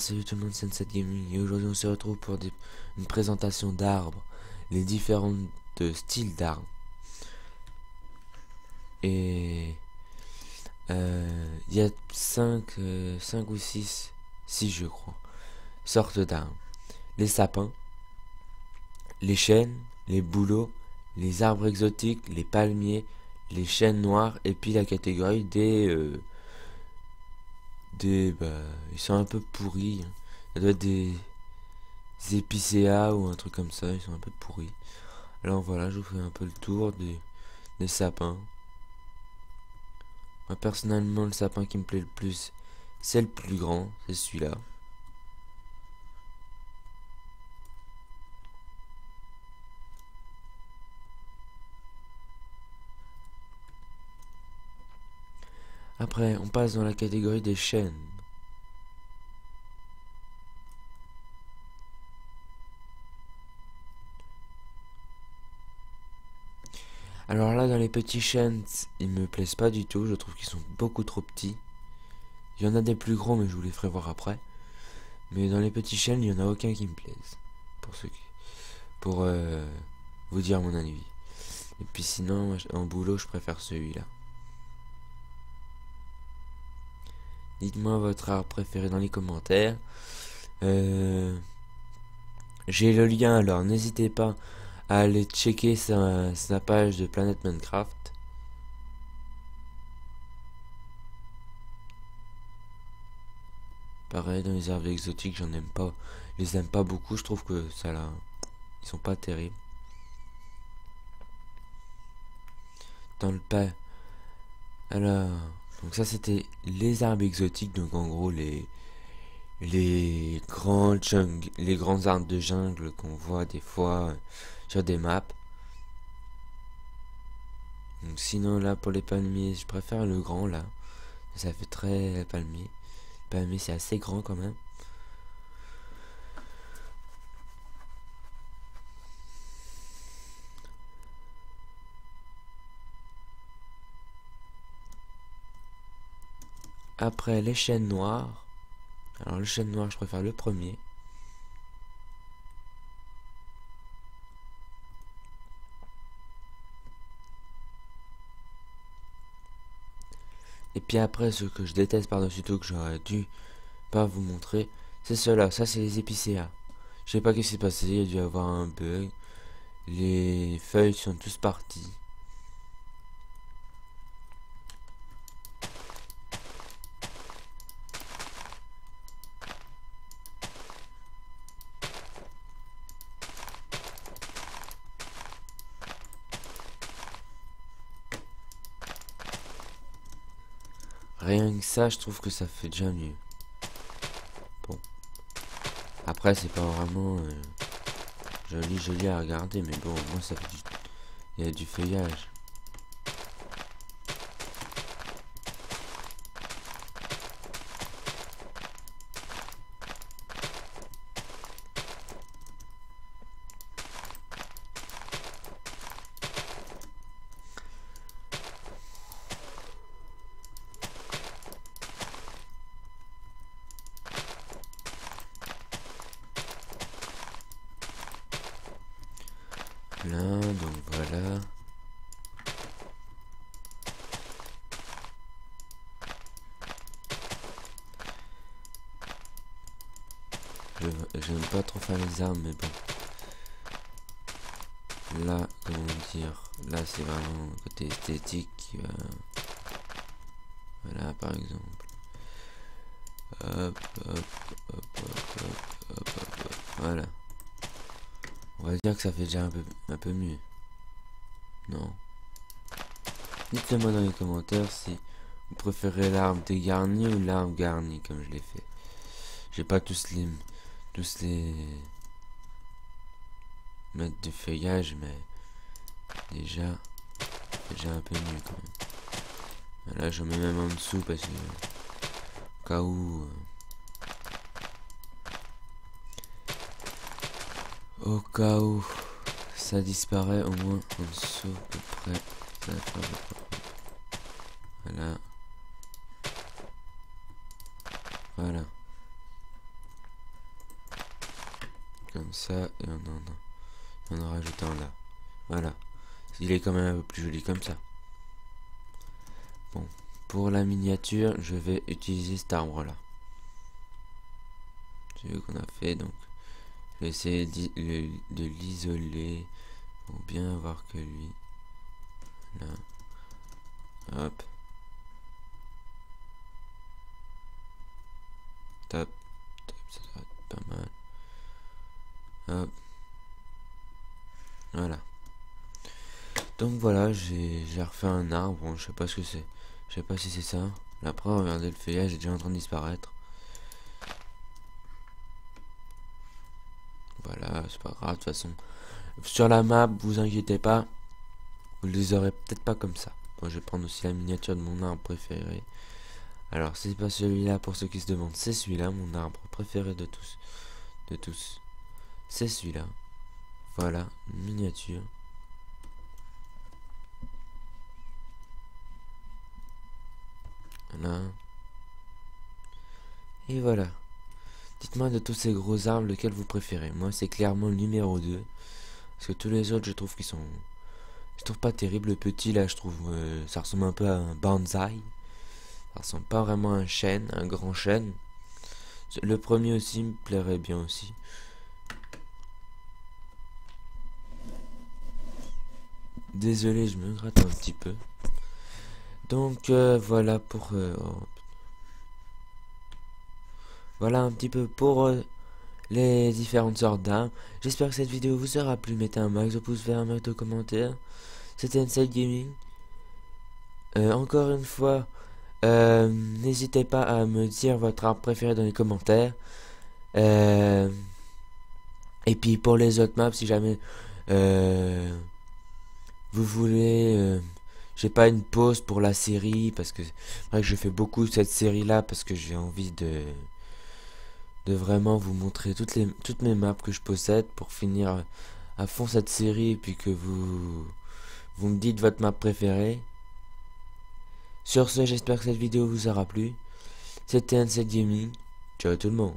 salut tout le monde, c'est Sunset Gaming et aujourd'hui on se retrouve pour une présentation d'arbres, les différents styles d'arbres. Et il y a 5 ou 6 je crois, sortes d'arbres. Les sapins, les chênes, les bouleaux, les arbres exotiques, les palmiers, les chênes noirs et puis la catégorie ils sont un peu pourris, hein. Ça doit être des épicéas ou un truc comme ça, ils sont un peu pourris. Alors voilà, je vous fais un peu le tour des sapins. Moi personnellement, le sapin qui me plaît le plus, c'est le plus grand, c'est celui-là. Après, on passe dans la catégorie des chênes. Alors là, dans les petits chênes, ils me plaisent pas du tout. Je trouve qu'ils sont beaucoup trop petits. Il y en a des plus gros, mais je vous les ferai voir après. Mais dans les petits chênes, il y en a aucun qui me plaise. Pour vous dire mon avis. Et puis sinon, en boulot, je préfère celui-là. Dites-moi votre arbre préféré dans les commentaires. J'ai le lien, alors n'hésitez pas à aller checker sa page de Planète Minecraft. Pareil, dans les arbres exotiques, j'en aime pas. Je les aime pas beaucoup, je trouve que ça là, ils sont pas terribles. Dans le pas. Alors, donc ça c'était les arbres exotiques, donc en gros les grands arbres de jungle qu'on voit des fois sur des maps. Donc sinon là pour les palmiers, je préfère le grand là. Ça fait très palmier. Palmier c'est assez grand quand même. Après les chênes noirs. Alors le chêne noir je préfère le premier. Et puis après ce que je déteste par-dessus tout, que j'aurais dû pas vous montrer, c'est cela, ça c'est les épicéas. Je sais pas ce qui s'est passé, il y a dû avoir un bug. Les feuilles sont tous parties. Rien que ça, je trouve que ça fait déjà mieux. Bon. Après, c'est pas vraiment joli à regarder, mais bon, moi ça fait il y a du feuillage. Là, donc voilà. J'aime pas trop faire les armes, mais bon. Là, comment dire, là c'est vraiment le côté esthétique qui va. Voilà, par exemple. Hop, hop, hop, hop, hop, hop, hop. Voilà. On va dire que ça fait déjà un peu mieux. Non. Dites-le moi dans les commentaires si vous préférez l'arbre dégarni ou l'arbre garni comme je l'ai fait. J'ai pas tous les mettre du feuillage, mais déjà un peu mieux quand même. Là je mets même en dessous parce que au cas où ça disparaît, au moins en dessous à peu près. Voilà. Voilà. comme ça, et on en rajoute un là. Voilà. Il est quand même un peu plus joli comme ça. Bon, pour la miniature, je vais utiliser cet arbre là. C'est ce qu'on a fait, donc je vais essayer de l'isoler pour bien voir que lui. Là. Hop. Top. Top, ça doit être pas mal. Hop. Voilà. Donc voilà, j'ai refait un arbre. Bon, je sais pas ce que c'est. Je sais pas si c'est ça. Là, après, regardez, le feuillage est déjà en train de disparaître. Voilà, c'est pas grave, de toute façon. Sur la map, vous inquiétez pas. Vous les aurez peut-être pas comme ça. Bon, je vais prendre aussi la miniature de mon arbre préféré. Alors, c'est pas celui-là pour ceux qui se demandent. C'est celui-là, mon arbre préféré de tous. C'est celui-là. Voilà, une miniature. Voilà. Et voilà. Dites-moi de tous ces gros arbres lequel vous préférez. Moi, c'est clairement le numéro 2. Parce que tous les autres, je trouve qu'ils sont... Je trouve pas terrible. Le petit, là, je trouve... ça ressemble un peu à un bonsaï. Ça ressemble pas vraiment à un chêne, un grand chêne. Le premier aussi me plairait bien aussi. Désolé, je me gratte un petit peu. Donc, voilà pour... voilà un petit peu pour... les différentes sortes d'armes. J'espère que cette vidéo vous aura plu. Mettez un max de pouces vers, un max de commentaires. C'était Inside Gaming. Encore une fois, n'hésitez pas à me dire votre arme préférée dans les commentaires. Et puis pour les autres maps, si jamais vous voulez, j'ai pas une pause pour la série parce que c'est vrai que je fais beaucoup de cette série là parce que j'ai envie de vraiment vous montrer toutes mes maps que je possède pour finir à fond cette série et puis que vous me dites votre map préférée. Sur ce, j'espère que cette vidéo vous aura plu. C'était Inside Gaming. Ciao tout le monde.